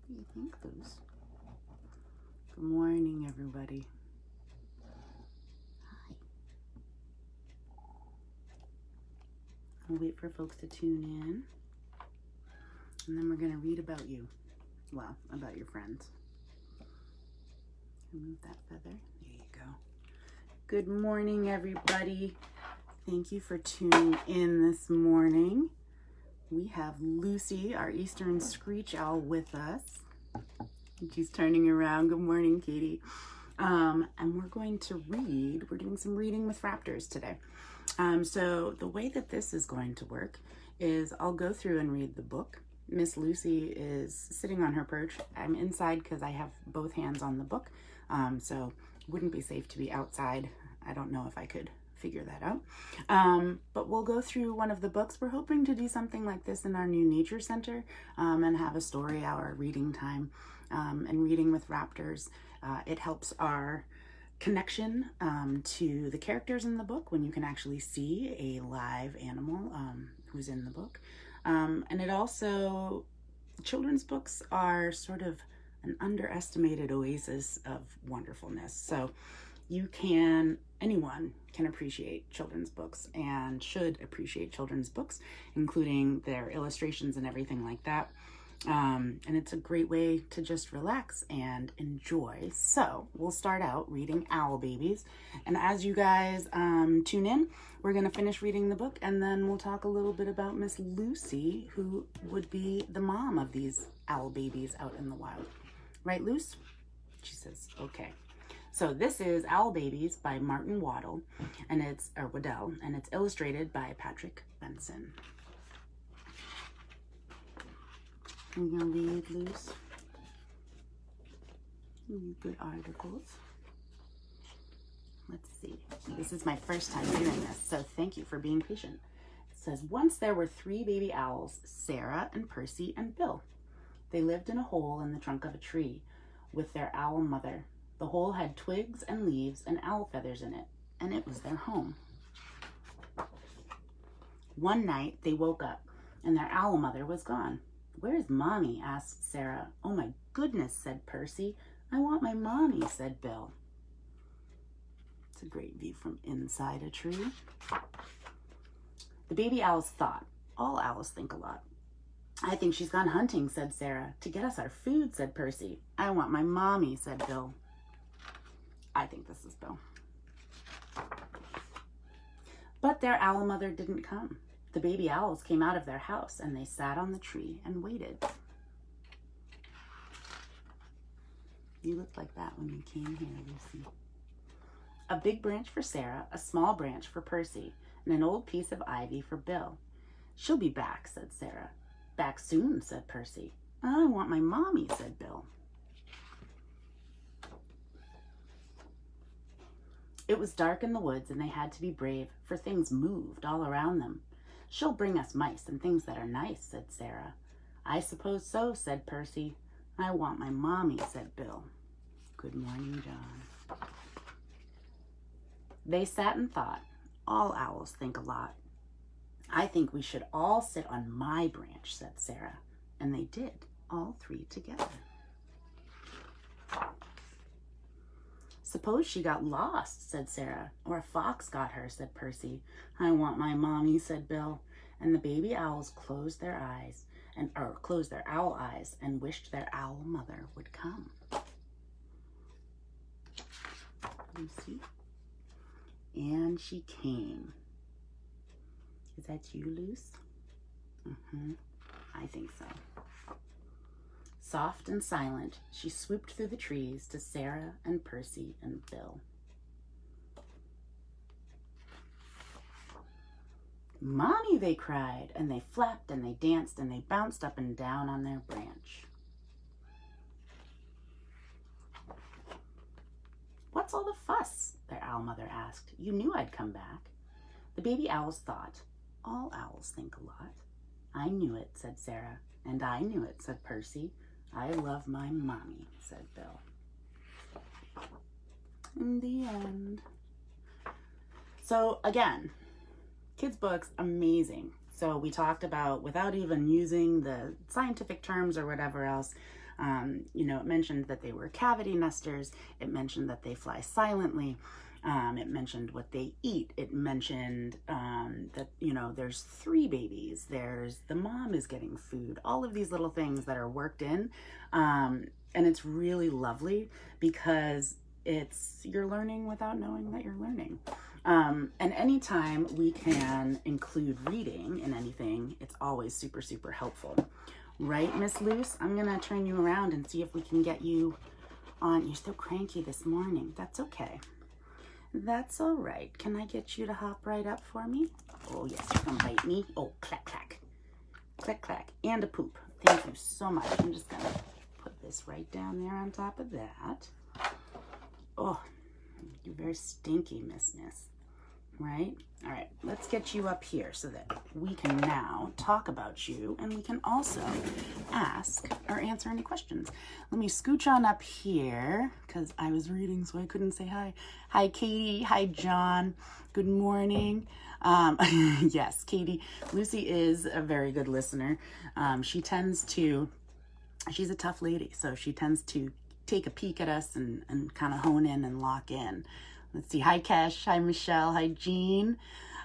What do you think, Luz? Good morning, everybody. Hi. I'll wait for folks to tune in, and then we're going to read about you. Well, about your friends. Remove that feather. There you go. Good morning, everybody. Thank you for tuning in this morning. We have Lucy, our Eastern Screech owl, with us. She's turning around. Good morning, Katie. And we're going to read. We're doing some reading with Raptors today. So the way that this is going to work is I'll go through and read the book. Miss Lucy is sitting on her perch. I'm inside because I have both hands on the book. So it wouldn't be safe to be outside. I don't know if I could figure that out. But we'll go through one of the books. We're hoping to do something like this in our new nature center and have a story hour reading time and reading with Raptors. It helps our connection to the characters in the book when you can actually see a live animal who's in the book. And it also, children's books are sort of an underestimated oasis of wonderfulness. So anyone can appreciate children's books and should appreciate children's books, including their illustrations and everything like that. And it's a great way to just relax and enjoy. So we'll start out reading Owl Babies. And as you guys tune in, we're going to finish reading the book, and then we'll talk a little bit about Miss Lucy, who would be the mom of these owl babies out in the wild. Right, Luce? She says, okay. So this is Owl Babies by Martin Waddle, Waddell, and it's illustrated by Patrick Benson. I'm gonna read, Luce. Good articles. Let's see. This is my first time doing this, so thank you for being patient. It says, once there were 3 baby owls, Sarah and Percy and Bill. They lived in a hole in the trunk of a tree with their owl mother. The hole had twigs and leaves and owl feathers in it, and it was their home. One night, they woke up, and their owl mother was gone. Where's Mommy? Asked Sarah. Oh my goodness, said Percy. I want my mommy, said Bill. It's a great view from inside a tree. The baby owls thought. All owls think a lot. I think she's gone hunting, said Sarah. To get us our food, said Percy. I want my mommy, said Bill. I think this is Bill. But their owl mother didn't come. The baby owls came out of their house and they sat on the tree and waited. You looked like that when you came here, Lucy. A big branch for Sarah, a small branch for Percy, and an old piece of ivy for Bill. She'll be back, said Sarah. Back soon, said Percy. I want my mommy, said Bill. It was dark in the woods and they had to be brave, for things moved all around them. She'll bring us mice and things that are nice, said Sarah. I suppose so, said Percy. I want my mommy, said Bill. Good morning, John. They sat and thought. All owls think a lot. I think we should all sit on my branch, said Sarah. And they did, all 3 together. Suppose she got lost, said Sarah. Or a fox got her, said Percy. I want my mommy, said Bill. And the baby owls closed their owl eyes and wished their owl mother would come. Lucy. And she came. Is that you, Luce? I think so. Soft and silent, she swooped through the trees to Sarah and Percy and Bill. Mommy, they cried, and they flapped and they danced and they bounced up and down on their branch. What's all the fuss? Their owl mother asked. You knew I'd come back. The baby owls thought. All owls think a lot. I knew it, said Sarah. And I knew it, said Percy. I love my mommy, said Bill. In the end. So again, kids' books, amazing. So we talked about, without even using the scientific terms or whatever else, You know, it mentioned that they were cavity nesters. It mentioned that they fly silently. It mentioned what they eat. It mentioned that, you know, there's 3 babies. There's the mom is getting food. All of these little things that are worked in. And it's really lovely because you're learning without knowing that you're learning. And anytime we can include reading in anything, it's always super, super helpful. Right, Miss Luce? I'm going to turn you around and see if we can get you on. You're so cranky this morning. That's okay. That's all right. Can I get you to hop right up for me? Oh, yes, you're going to bite me. Oh, clack, clack. Clack, clack. And a poop. Thank you so much. I'm just going to put this right down there on top of that. Oh, you're very stinky, Miss. Right? All right, let's get you up here so that we can now talk about you, and we can also ask or answer any questions. Let me scooch on up here because I was reading, so I couldn't say hi. Hi, Katie. Hi, John. Good morning. Yes, Katie. Lucy is a very good listener. She's a tough lady, so she tends to take a peek at us and kind of hone in and lock in. Let's see. Hi, Kesh. Hi, Michelle. Hi, Jean.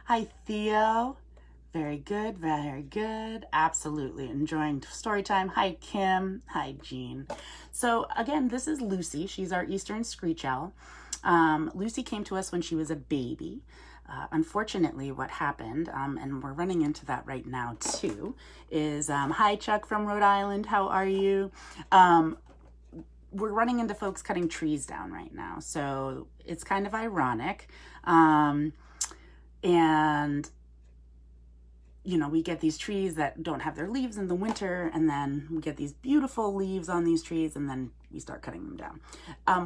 Hi, Theo. Very good. Very good. Absolutely. Enjoying story time. Hi, Kim. Hi, Jean. So again, this is Lucy. She's our Eastern Screech Owl. Lucy came to us when she was a baby. Unfortunately, what happened, and we're running into that right now too, is, hi, Chuck from Rhode Island. How are you? We're running into folks cutting trees down right now. So it's kind of ironic. And, you know, we get these trees that don't have their leaves in the winter, and then we get these beautiful leaves on these trees, and then we start cutting them down.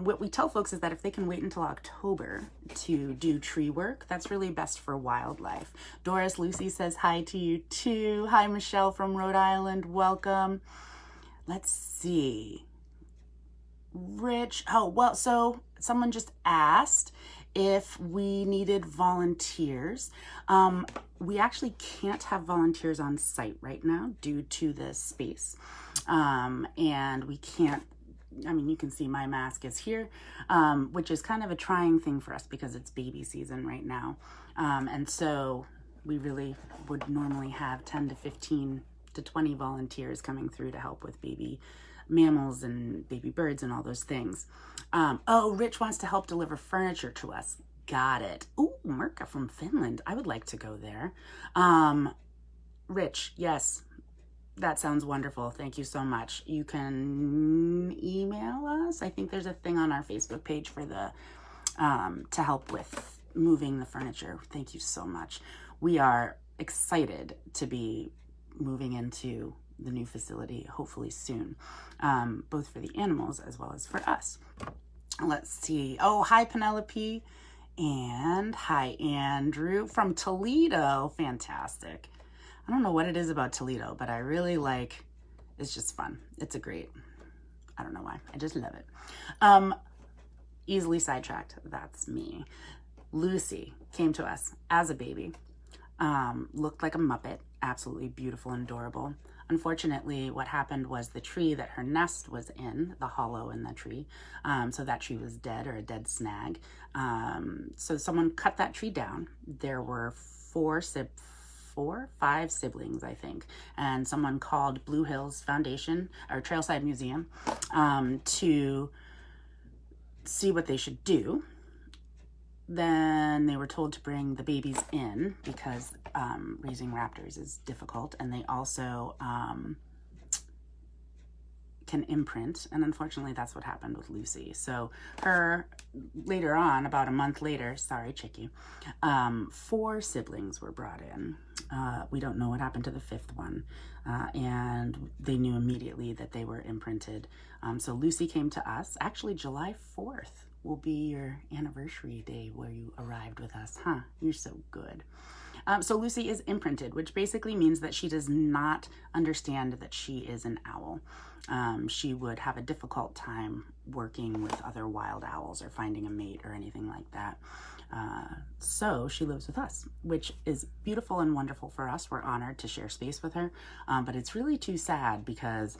What we tell folks is that if they can wait until October to do tree work, that's really best for wildlife. Doris Lucy says hi to you too. Hi, Michelle from Rhode Island. Welcome. Let's see. Rich, oh, well, so someone just asked if we needed volunteers. We actually can't have volunteers on site right now due to the space. And we can't, I mean, you can see my mask is here, which is kind of a trying thing for us because it's baby season right now. And so we really would normally have 10 to 15 to 20 volunteers coming through to help with baby mammals and baby birds and all those things. Oh, Rich wants to help deliver furniture to us. Got it. Ooh, Mirka from Finland. I would like to go there. Rich, yes, that sounds wonderful. Thank you so much. You can email us. I think there's a thing on our Facebook page for the to help with moving the furniture. Thank you so much. We are excited to be moving into the new facility hopefully soon, both for the animals as well as for us. Let's see. Oh, hi, Penelope. And hi, Andrew from Toledo. Fantastic. I don't know what it is about Toledo, but I really like, it's just fun. It's a great, I don't know why. I just love it. Easily sidetracked. That's me. Lucy came to us as a baby. Looked like a Muppet. Absolutely beautiful and adorable. Unfortunately, what happened was the tree that her nest was in, the hollow in the tree, so that tree was dead, or a dead snag. So someone cut that tree down. There were 5 siblings, I think, and someone called Blue Hills Foundation or Trailside Museum to see what they should do. Then they were told to bring the babies in because raising raptors is difficult, and they also can imprint, and unfortunately that's what happened with Lucy. So her, later on, about a month later, sorry, Chicky, 4 siblings were brought in. We don't know what happened to the 5th one, and they knew immediately that they were imprinted. So Lucy came to us, actually July 4th. Will be your anniversary day where you arrived with us, huh? You're so good. So Lucy is imprinted, which basically means that she does not understand that she is an owl. She would have a difficult time working with other wild owls or finding a mate or anything like that. So she lives with us, which is beautiful and wonderful for us. We're honored to share space with her, but it's really too sad because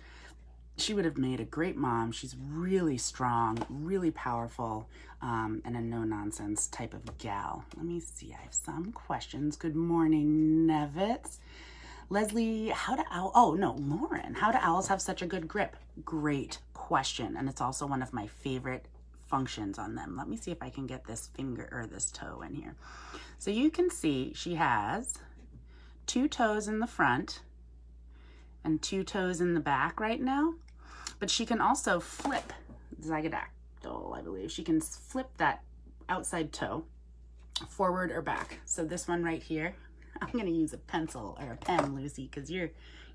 she would have made a great mom. She's really strong, really powerful, and a no-nonsense type of gal. Let me see, I have some questions. Good morning, Nevitz. Leslie, Lauren, how do owls have such a good grip? Great question, and it's also one of my favorite functions on them. Let me see if I can get this finger or this toe in here. So you can see she has 2 toes in the front and 2 toes in the back right now, but she can also flip, zygodactyl, I believe. She can flip that outside toe forward or back. So this one right here, I'm gonna use a pencil or a pen, Lucy, because you're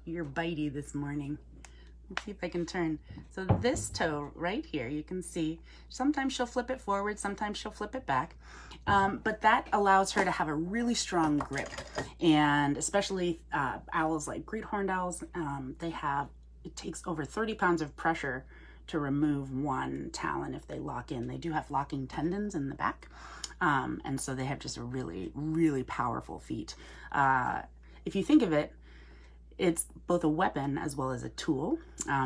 bitey this morning. Let's see if I can turn. So this toe right here, you can see, sometimes she'll flip it forward, sometimes she'll flip it back. But that allows her to have a really strong grip. And especially owls like great horned owls, it takes over 30 pounds of pressure to remove one talon if they lock in. They do have locking tendons in the back. And so they have just a really, really powerful feet. If you think of it, it's both a weapon as well as a tool,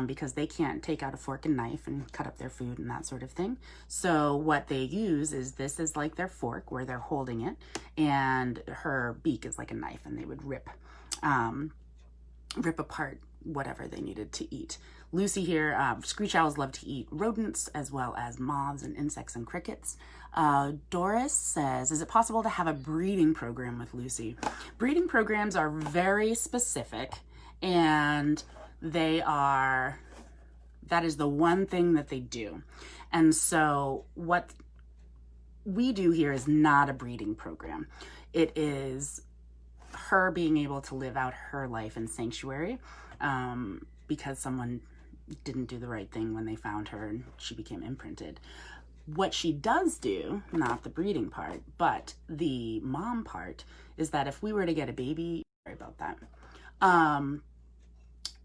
because they can't take out a fork and knife and cut up their food and that sort of thing. So what they use is, this is like their fork where they're holding it, and her beak is like a knife, and they would rip apart whatever they needed to eat. Lucy here, screech owls love to eat rodents as well as moths and insects and crickets. Doris says, is it possible to have a breeding program with Lucy? Breeding programs are very specific, and that is the one thing that they do. And so what we do here is not a breeding program. It is her being able to live out her life in sanctuary, because someone didn't do the right thing when they found her and she became imprinted. What she does do, not the breeding part, but the mom part, is that if we were to get a baby, sorry about that,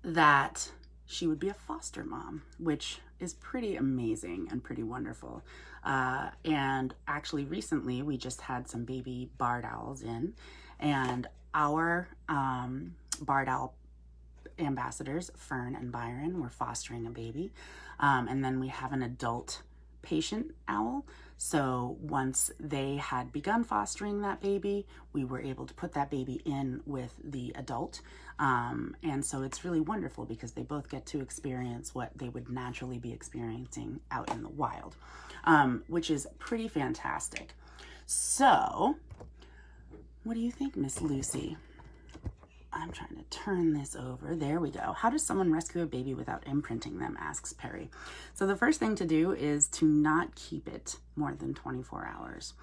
that she would be a foster mom, which is pretty amazing and pretty wonderful. And actually recently we just had some baby barred owls in, and our barred owl ambassadors, Fern and Byron, were fostering a baby. And then we have an adult patient owl. So once they had begun fostering that baby, we were able to put that baby in with the adult. And so it's really wonderful because they both get to experience what they would naturally be experiencing out in the wild, which is pretty fantastic. So what do you think, Miss Lucy? I'm trying to turn this over. There we go. How does someone rescue a baby without imprinting them, asks Perry. So the first thing to do is to not keep it more than 24 hours.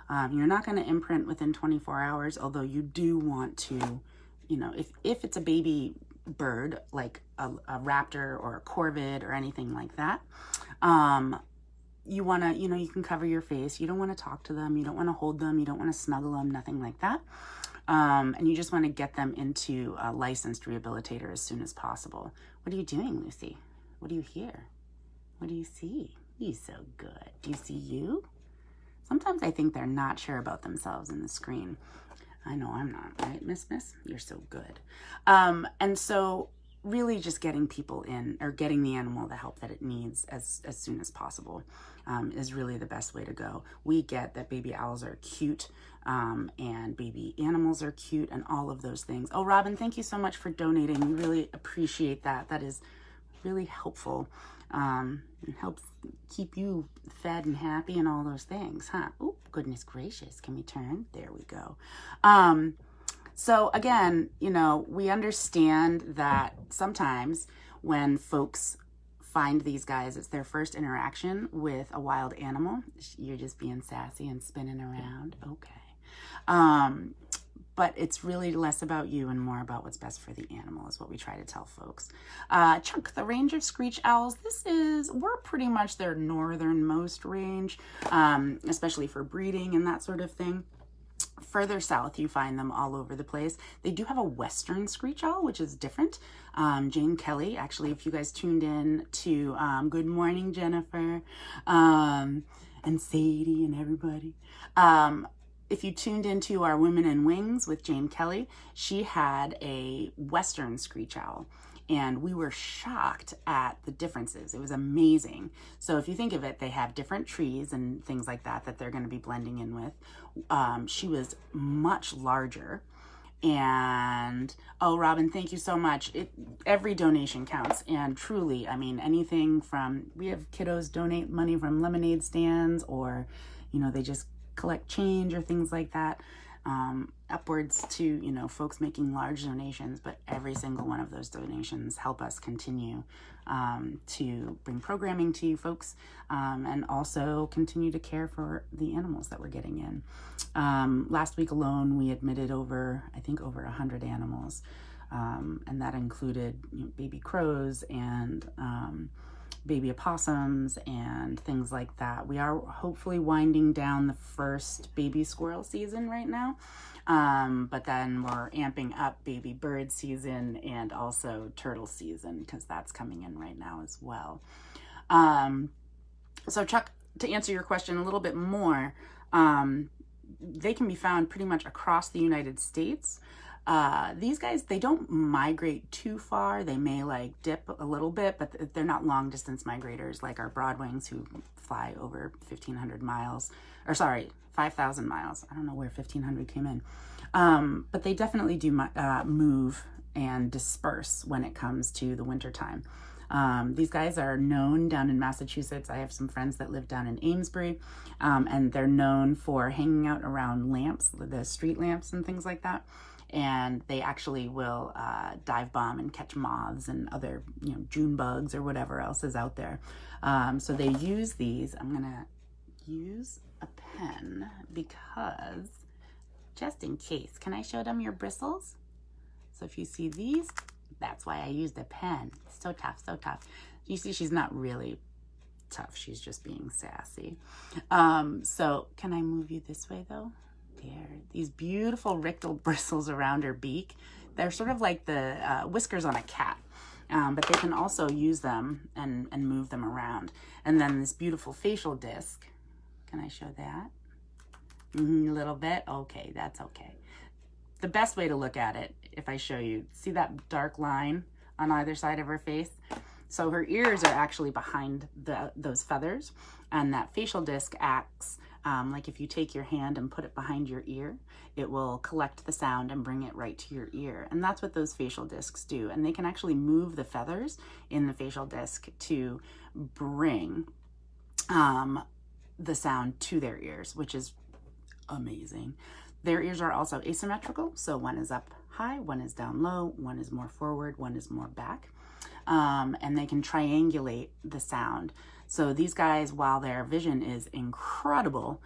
You're not going to imprint within 24 hours, although you do want to, if it's a baby bird, like a raptor or a corvid or anything like that, you want to, you can cover your face. You don't want to talk to them. You don't want to hold them. You don't want to snuggle them, nothing like that. And you just want to get them into a licensed rehabilitator as soon as possible. What are you doing, Lucy? What do you hear? What do you see? You're so good. Do you see you? Sometimes I think they're not sure about themselves in the screen. I know I'm not, right, Miss? You're so good. And so really just getting people in, or getting the animal the help that it needs as soon as possible, is really the best way to go. We get that baby owls are cute, and baby animals are cute, and all of those things. Oh, Robin, thank you so much for donating. We really appreciate that. That is really helpful. It helps keep you fed and happy and all those things, huh? Oh, goodness gracious. Can we turn? There we go. So again, we understand that sometimes when folks find these guys, it's their first interaction with a wild animal. You're just being sassy and spinning around. Okay. But it's really less about you and more about what's best for the animal, is what we try to tell folks. Chuck, the range of screech owls, we're pretty much their northernmost range, especially for breeding and that sort of thing. Further south, you find them all over the place. They do have a western screech owl, which is different. Jane Kelly, actually, if you guys tuned in to Good Morning, Jennifer, and Sadie and everybody, if you tuned into our Women in Wings with Jane Kelly, she had a Western screech owl. And we were shocked at the differences. It was amazing. So if you think of it, they have different trees and things like that they're going to be blending in with. She was much larger. And, oh, Robin, thank you so much. Every donation counts. And truly, I mean, anything from, we have kiddos donate money from lemonade stands, or, you know, they just collect change or things like that. Upwards to, you know, folks making large donations, but every single one of those donations help us continue to bring programming to you folks, and also continue to care for the animals that we're getting in. Last week alone, we admitted over 100 animals, and that included, you know, baby crows and baby opossums and things like that. We are hopefully winding down the first baby squirrel season right now. But then we're amping up baby bird season and also turtle season, because that's coming in right now as well. So Chuck, to answer your question a little bit more, they can be found pretty much across the United States. These guys, they don't migrate too far. They may like dip a little bit, but they're not long distance migrators like our broadwings, who fly over 1,500 miles, or sorry, 5,000 miles. I don't know where 1,500 came in. But they definitely do move and disperse when it comes to the winter time. These guys are known down in Massachusetts. I have some friends that live down in Amesbury, and they're known for hanging out around lamps, the street lamps and things like that. And they actually will dive bomb and catch moths and other, you know, June bugs or whatever else is out there. So they use these. I'm gonna use a pen because, just in case, can I show them your bristles? So if you see these, that's why I used a pen. So tough, so tough. You see, she's not really tough. She's just being sassy. So can I move you this way though? There, these beautiful rictal bristles around her beak. They're sort of like the whiskers on a cat, but they can also use them and move them around. And then this beautiful facial disc. Can I show that? A little bit? Okay, that's okay. The best way to look at it, if I show you, see that dark line on either side of her face? So her ears are actually behind those feathers, and that facial disc acts like if you take your hand and put it behind your ear, it will collect the sound and bring it right to your ear. And that's what those facial discs do. And they can actually move the feathers in the facial disc to bring the sound to their ears, which is amazing. Their ears are also asymmetrical. So one is up high, one is down low, one is more forward, one is more back. And they can triangulate the sound. So these guys, while their vision is incredible,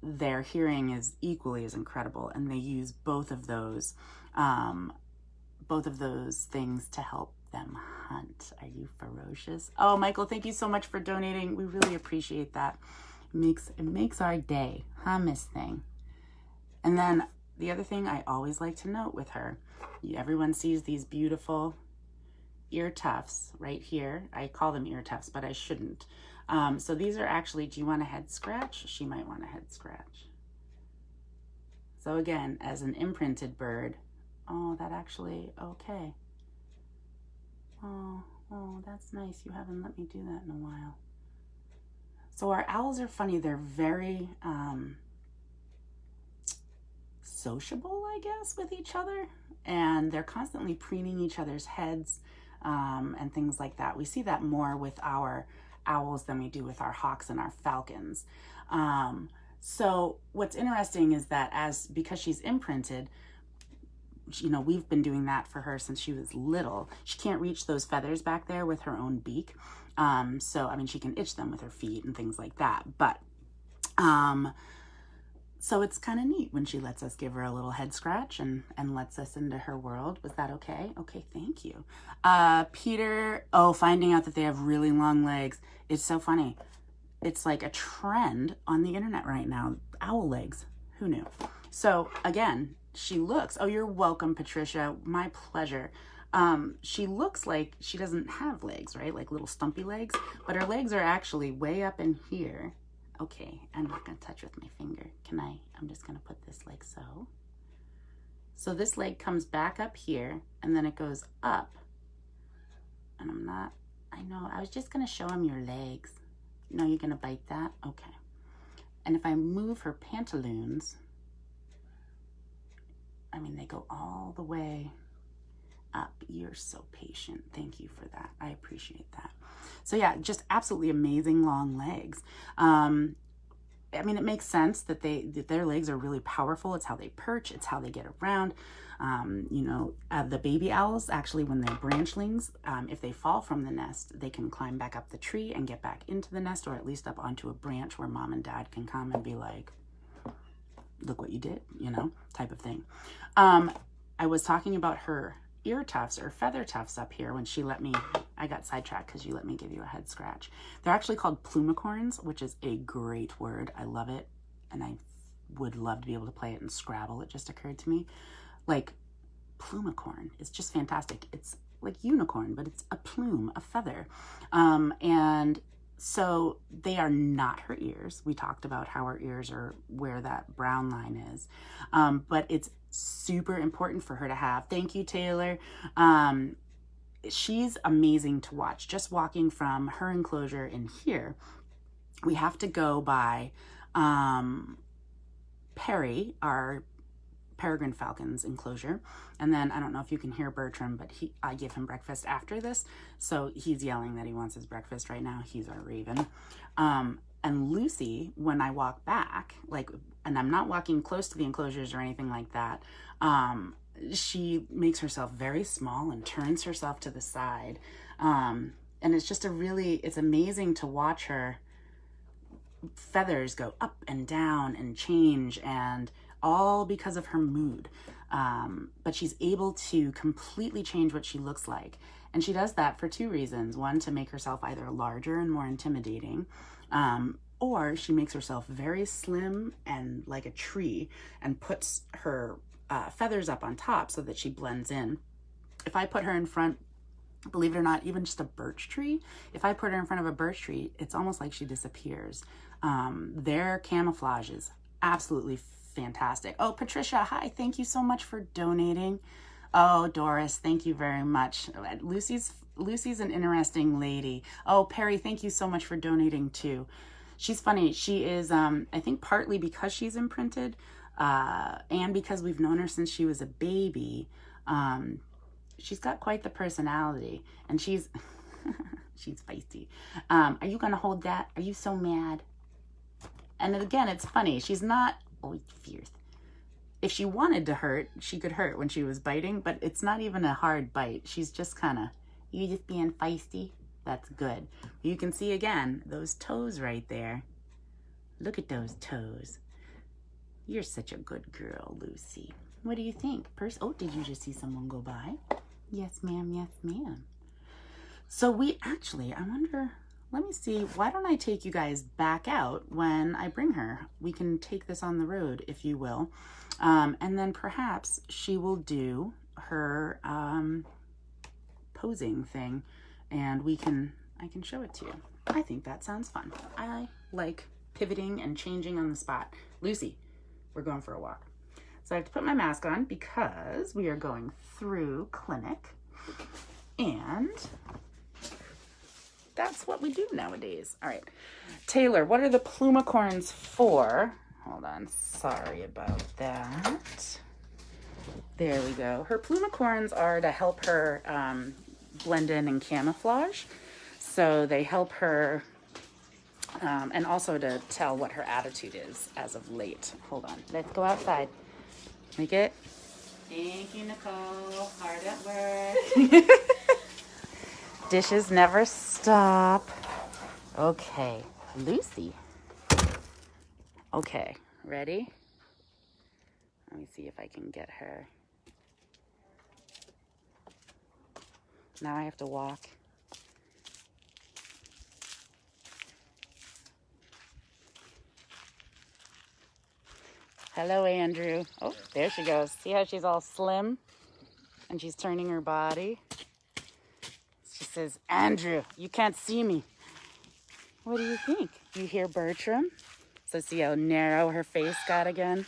their hearing is equally as incredible, and they use both of those things to help them hunt. Are you ferocious? Oh, Michael, thank you so much for donating. We really appreciate that. It makes our day, huh, Miss Thing? And then the other thing I always like to note with her, everyone sees these beautiful ear tufts right here. I call them ear tufts, but I shouldn't. So these are actually, do you want a head scratch? She might want a head scratch. So again, as an imprinted bird, oh, that actually, okay. Oh, that's nice. You haven't let me do that in a while. So our owls are funny. They're very sociable, I guess, with each other. And they're constantly preening each other's heads and things like that. We see that more with our owls than we do with our hawks and our falcons. So what's interesting is that because she's imprinted, you know, we've been doing that for her since she was little. She can't reach those feathers back there with her own beak. So, I mean, she can itch them with her feet and things like that. But, so it's kind of neat when she lets us give her a little head scratch and lets us into her world. Was that okay? Okay, thank you. Peter, finding out that they have really long legs. It's so funny. It's like a trend on the internet right now. Owl legs. Who knew? So again, she looks, oh, you're welcome, Patricia. My pleasure. She looks like she doesn't have legs, right? Like little stumpy legs, but her legs are actually way up in here. Okay, I'm not going to touch with my finger. Can I? I'm just going to put this like so. So this leg comes back up here, and then it goes up. And I know, I was just going to show him your legs. No, you're going to bite that? Okay. And if I move her pantaloons, I mean, they go all the way up. You're so patient. Thank you for that. I appreciate that. So yeah, just absolutely amazing long legs. I mean, it makes sense that their legs are really powerful. It's how they perch. It's how they get around. You know, the baby owls, actually, when they're branchlings, if they fall from the nest, they can climb back up the tree and get back into the nest, or at least up onto a branch where mom and dad can come and be like, look what you did, you know, type of thing. I was talking about her ear tufts or feather tufts up here when she let me, I got sidetracked because you let me give you a head scratch. They're actually called plumicorns, which is a great word. I love it. And I would love to be able to play it in Scrabble. It just occurred to me. Like, plumicorn is just fantastic. It's like unicorn, but it's a plume, a feather. And so they are not her ears. We talked about how her ears are where that brown line is. But it's super important for her to have. Thank you, Taylor. She's amazing to watch. Just walking from her enclosure in here, we have to go by Perry, our peregrine falcon's enclosure. And then I don't know if you can hear Bertram, but I give him breakfast after this. So he's yelling that he wants his breakfast right now. He's our raven. And Lucy, when I walk back, like, and I'm not walking close to the enclosures or anything like that, she makes herself very small and turns herself to the side. And it's just it's amazing to watch her feathers go up and down and change, and all because of her mood. But she's able to completely change what she looks like. And she does that for two reasons. One, to make herself either larger and more intimidating, or she makes herself very slim and like a tree and puts her feathers up on top so that she blends in. If I put her in front, believe it or not, even just a birch tree, if I put her in front of a birch tree, it's almost like she disappears. Their camouflage is absolutely fantastic. Oh, Patricia, hi, thank you so much for donating. Oh, Doris, thank you very much. Lucy's an interesting lady. Oh, Perry, thank you so much for donating too. She's funny. She is, I think partly because she's imprinted, and because we've known her since she was a baby. She's got quite the personality, and she's she's feisty. Are you gonna hold that? Are you so mad? And again, it's funny. She's not fierce. If she wanted to hurt, she could hurt when she was biting, but it's not even a hard bite. She's just kind of, you just being feisty. That's good. You can see again, those toes right there. Look at those toes. You're such a good girl, Lucy. What do you think? Oh, did you just see someone go by? Yes, ma'am. Yes, ma'am. So we actually, I wonder, let me see. Why don't I take you guys back out when I bring her? We can take this on the road, if you will. And then perhaps she will do her posing thing, and I can show it to you. I think that sounds fun. I like pivoting and changing on the spot. Lucy, we're going for a walk. So I have to put my mask on because we are going through clinic, and that's what we do nowadays. All right, Taylor, what are the plumicorns for? Hold on, sorry about that. There we go. Her plumicorns are to help her blend in and camouflage. So they help her, and also to tell what her attitude is as of late. Hold on, let's go outside. Make it. Thank you, Nicole. Hard at work. Dishes never stop. Okay, Lucy. Okay, ready? Let me see if I can get her. Now I have to walk. Hello, Andrew. Oh, there she goes. See how she's all slim? And she's turning her body. She says, Andrew, you can't see me. What do you think? You hear Bertram? So see how narrow her face got again?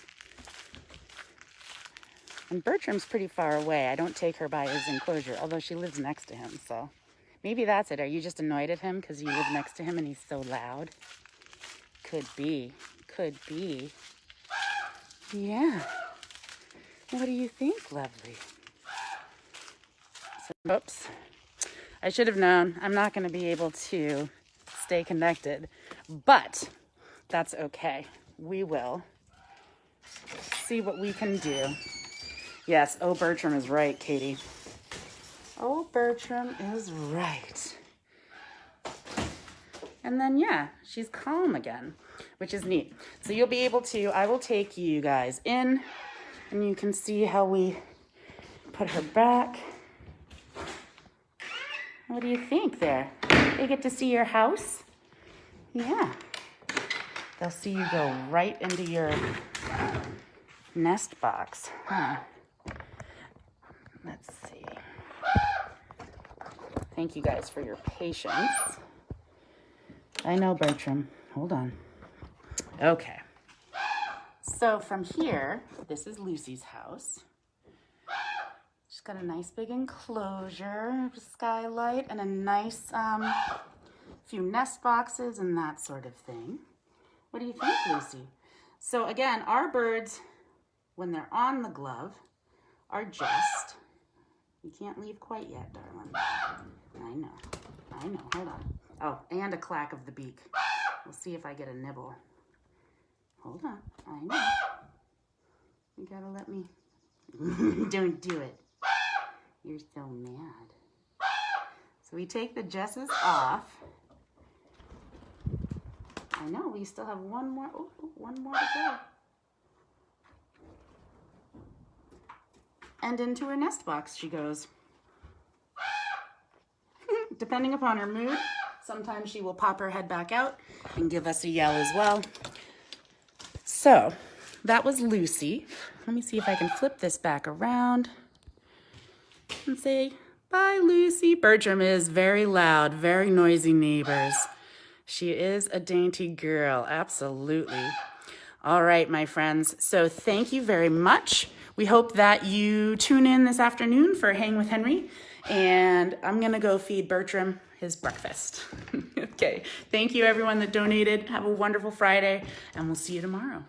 And Bertram's pretty far away. I don't take her by his enclosure, although she lives next to him, so maybe that's it. Are you just annoyed at him because you live next to him and he's so loud? Could be. Could be. Yeah. What do you think, lovely? So, oops. I should have known. I'm not going to be able to stay connected, but that's okay. We will see what we can do. Yes, oh, Bertram is right, Katie. Oh, Bertram is right. And then, yeah, she's calm again, which is neat. So you'll be able to, I will take you guys in, and you can see how we put her back. What do you think there? They get to see your house? Yeah. They'll see you go right into your nest box. Huh. Let's see. Thank you guys for your patience. I know, Bertram. Hold on. Okay. So from here, this is Lucy's house. She's got a nice big enclosure, skylight, and a nice few nest boxes and that sort of thing. What do you think, Lucy? So again, our birds, when they're on the glove, are just, you can't leave quite yet, darling. I know, hold on. Oh, and a clack of the beak. We'll see if I get a nibble. Hold on, I know. You gotta let me, don't do it. You're so mad. So we take the jesses off. I know, we still have one more to go. And into her nest box she goes. Depending upon her mood, sometimes she will pop her head back out and give us a yell as well. So, that was Lucy. Let me see if I can flip this back around and say, bye, Lucy. Bertram is very loud, very noisy neighbors. She is a dainty girl, absolutely. All right, my friends. So thank you very much. We hope that you tune in this afternoon for Hang with Henry. And I'm going to go feed Bertram his breakfast. Okay. Thank you, everyone that donated. Have a wonderful Friday, and we'll see you tomorrow.